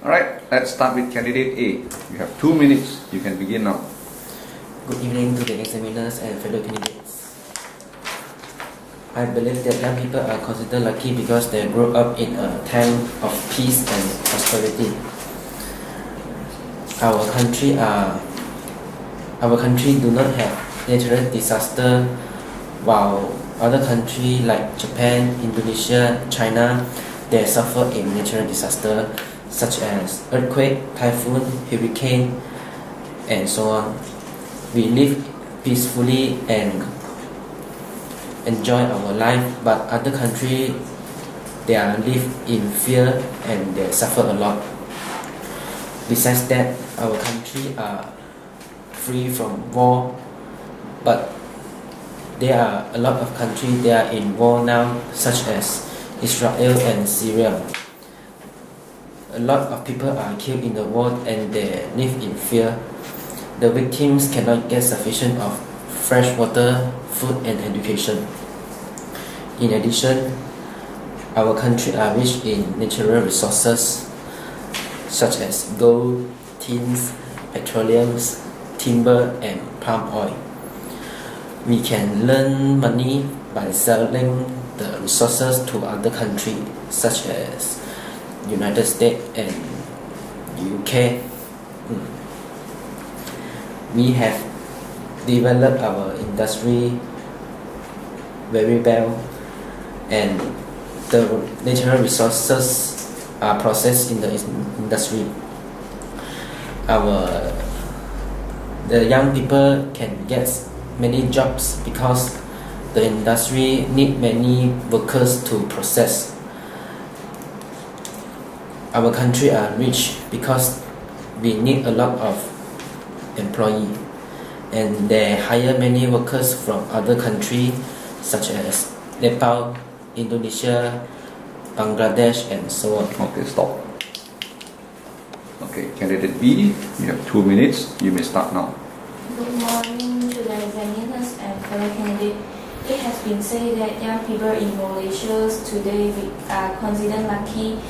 Alright, let's start with candidate A. You have 2 minutes. You can begin now. Good evening to the examiners and fellow candidates. I believe that young people are considered lucky because they grew up in a time of peace and prosperity. Our country do not have natural disaster, while other countries like Japan, Indonesia, China, they suffer in natural disaster such as earthquake, typhoon, hurricane, and so on. We live peacefully and enjoy our life, but other countries, they are live in fear and they suffer a lot. Besides that, our country are free from war, but there are a lot of countries they are in war now, such as Israel and Syria. A lot of people are killed in the war and they live in fear. The victims cannot get sufficient of fresh water, food and education. In addition, our country are rich in natural resources such as gold, tin, petroleum, timber and palm oil. We can earn money by selling the resources to other countries such as United States and UK. We have developed our industry very well, and the natural resources are processed in the industry. The young people can get many jobs because the industry need many workers to process. Our country are rich because we need a lot of employee, and they hire many workers from other countries such as Nepal, Indonesia, Bangladesh and so on. Okay, stop. Okay, candidate B, you have 2 minutes. You may start now. Good morning to the examiners and fellow candidates. It has been said that young people in Malaysia today are considered lucky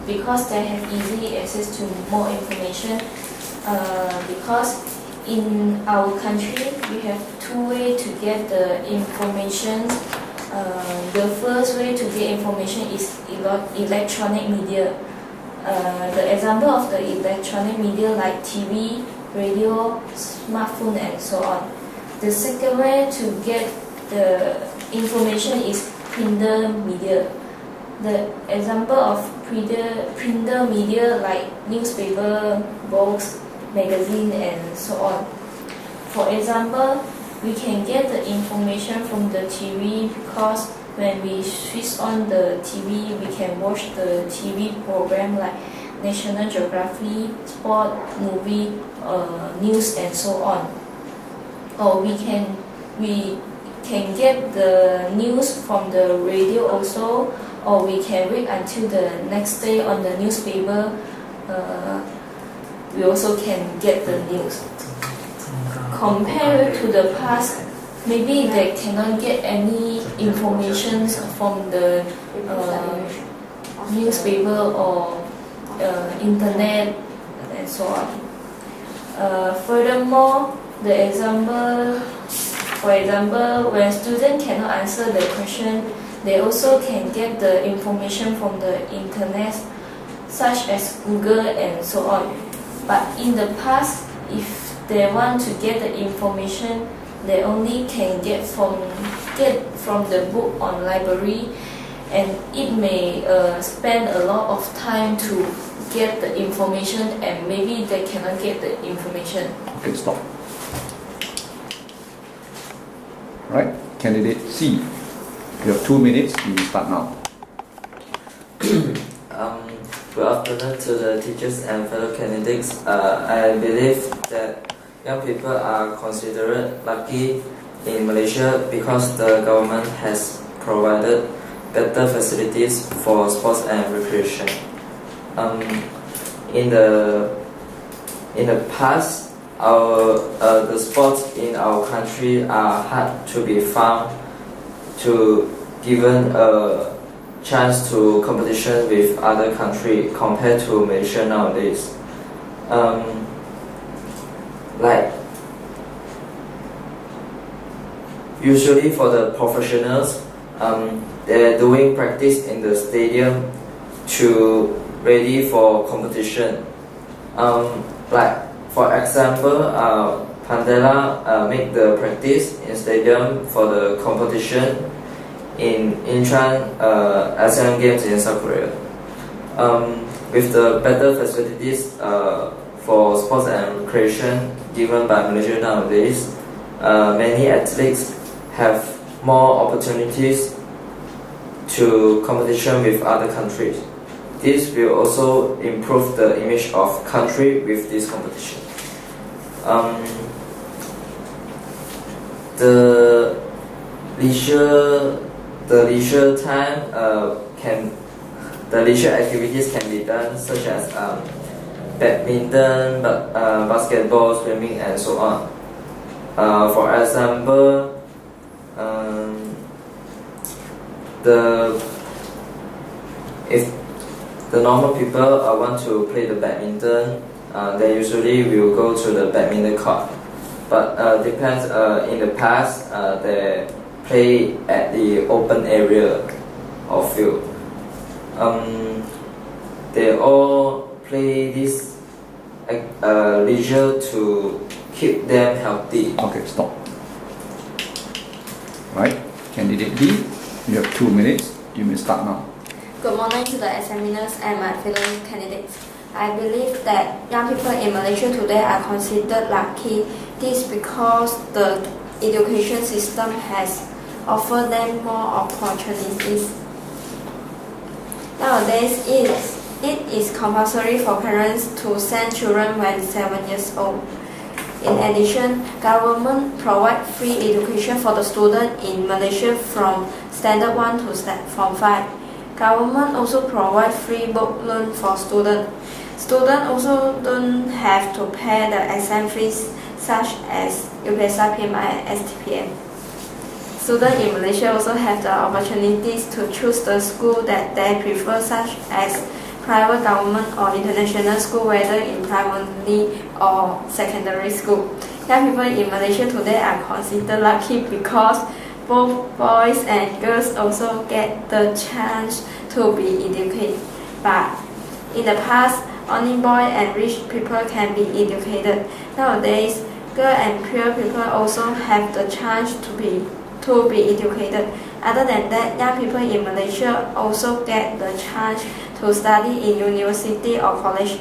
because they have easy access to more information. Because in our country we have 2 ways to get the information. The first way to get information is electronic media. The example of the electronic media like TV, radio, smartphone and so on. The second way to get the information is printed media. The example of printed media like newspaper, books, magazine and so on. For example, we can get the information from the TV because when we switch on the TV, we can watch the TV program like National Geography, sport, movie, news and so on. Or we can get the news from the radio also, or we can wait until the next day on the newspaper. We also can get the news. Compared to the past, maybe they cannot get any information from the newspaper or internet and so on. Furthermore, for example, when students cannot answer the question, they also can get the information from the internet, such as Google and so on. But in the past, if they want to get the information, they only can get from the book on library, and it may spend a lot of time to get the information, and maybe they cannot get the information. Okay, stop. Right, candidate C, you have 2 minutes. You may start now. Good afternoon to the teachers and fellow candidates. I believe that young people are considered lucky in Malaysia because the government has provided better facilities for sports and recreation. In the past, the sports in our country are hard to be found, to given chance to competition with other country compared to Malaysia nowadays. Like usually for the professionals, they're doing practice in the stadium to ready for competition. Like for example, Pandela make the practice in stadium for the competition in Incheon Asian Games in South Korea. With the better facilities for sports and recreation given by Malaysia nowadays, many athletes have more opportunities to competition with other countries. This will also improve the image of country with this competition. The leisure time the leisure activities can be done such as badminton, basketball, swimming, and so on. For example, if the normal people want to play the badminton, they usually will go to the badminton court. But depends in the past they play at the open area or field. They all play this leisure to keep them healthy. Okay, stop. Right, candidate D, you have 2 minutes. You may start now. Good morning to the examiners and my fellow candidates. I believe that young people in Malaysia today are considered lucky. This because the education system has offered them more opportunities. Nowadays, it is compulsory for parents to send children when 7 years old. In addition, government provide free education for the student in Malaysia from standard 1 to form 5. Government also provide free book loan for students. Students also don't have to pay the exam fees such as UPSR, PMI, and STPM. Students in Malaysia also have the opportunities to choose the school that they prefer, such as private, government, or international school, whether in primary or secondary school. Young people in Malaysia today are considered lucky because both boys and girls also get the chance to be educated. But in the past, only boys and rich people can be educated. Nowadays, girls and poor people also have the chance to be educated. Other than that, young people in Malaysia also get the chance to study in university or college.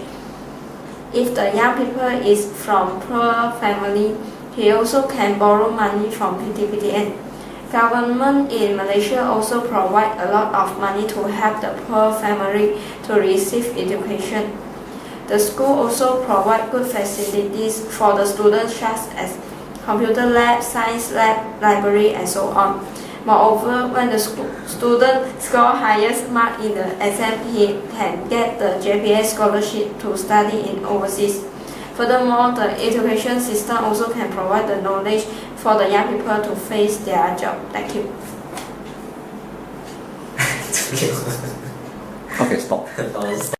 If the young people is from poor family, he also can borrow money from PTPTN. Government in Malaysia also provide a lot of money to help the poor family to receive education. The school also provide good facilities for the students such as computer lab, science lab, library, and so on. Moreover, when the student score highest mark in the exam, he can get the JPA scholarship to study in overseas. Furthermore, the education system also can provide the knowledge for the young people to face their job. Thank you. Okay, stop.